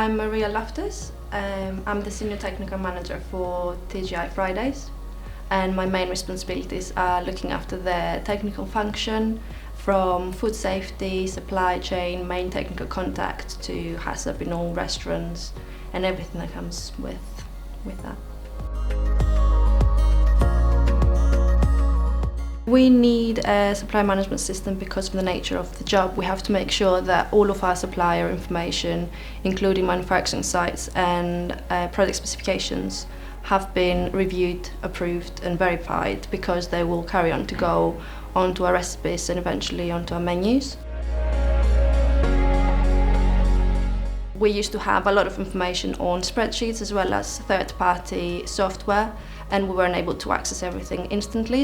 I'm Maria Loftus. I'm the Senior Technical Manager for TGI Fridays, and my main responsibilities are looking after the technical function from food safety, supply chain, main technical contact to HACCP in all restaurants and everything that comes with that. We need a supply management system because of the nature of the job. We have to make sure that all of our supplier information, including manufacturing sites and product specifications, have been reviewed, approved and verified, because they will carry on to go onto our recipes and eventually onto our menus. We used to have a lot of information on spreadsheets as well as third-party software, and we weren't able to access everything instantly.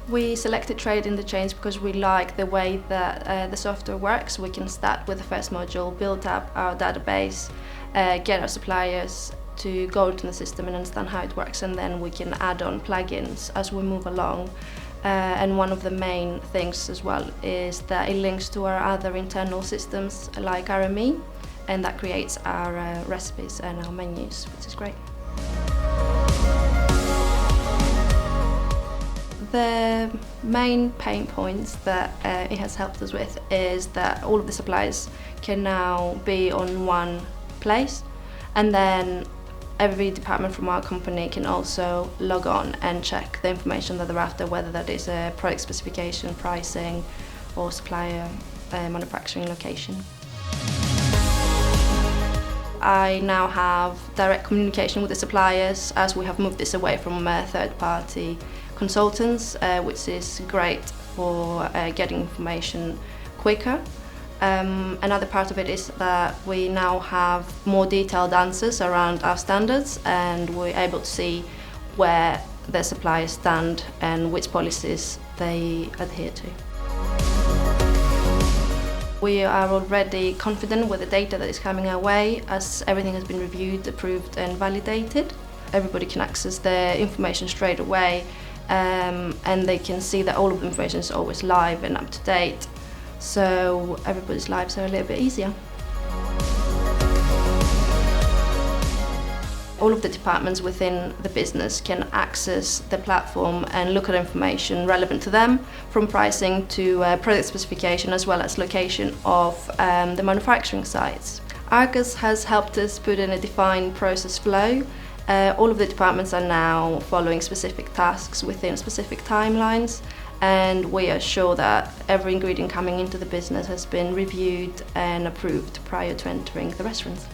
We selected Trade in the Chains because we like the way that the software works. We can start with the first module, build up our database, get our suppliers to go into the system and understand how it works, and then we can add on plugins as we move along. And one of the main things as well is that it links to our other internal systems like RME, and that creates our recipes and our menus, which is great. The main pain points that it has helped us with is that all of the suppliers can now be on one place, and then every department from our company can also log on and check the information that they're after, whether that is a product specification, pricing or supplier manufacturing location. I now have direct communication with the suppliers as we have moved this away from third-party consultants, which is great for getting information quicker. Another part of it is that we now have more detailed answers around our standards, and we're able to see where the suppliers stand and which policies they adhere to. We are already confident with the data that is coming our way, as everything has been reviewed, approved and validated. Everybody can access the information straight away, and they can see that all of the information is always live and up to date, so everybody's lives are a little bit easier. All of the departments within the business can access the platform and look at information relevant to them, from pricing to product specification as well as location of the manufacturing sites. ARCUS has helped us put in a defined process flow. All of the departments are now following specific tasks within specific timelines, and we are sure that every ingredient coming into the business has been reviewed and approved prior to entering the restaurants.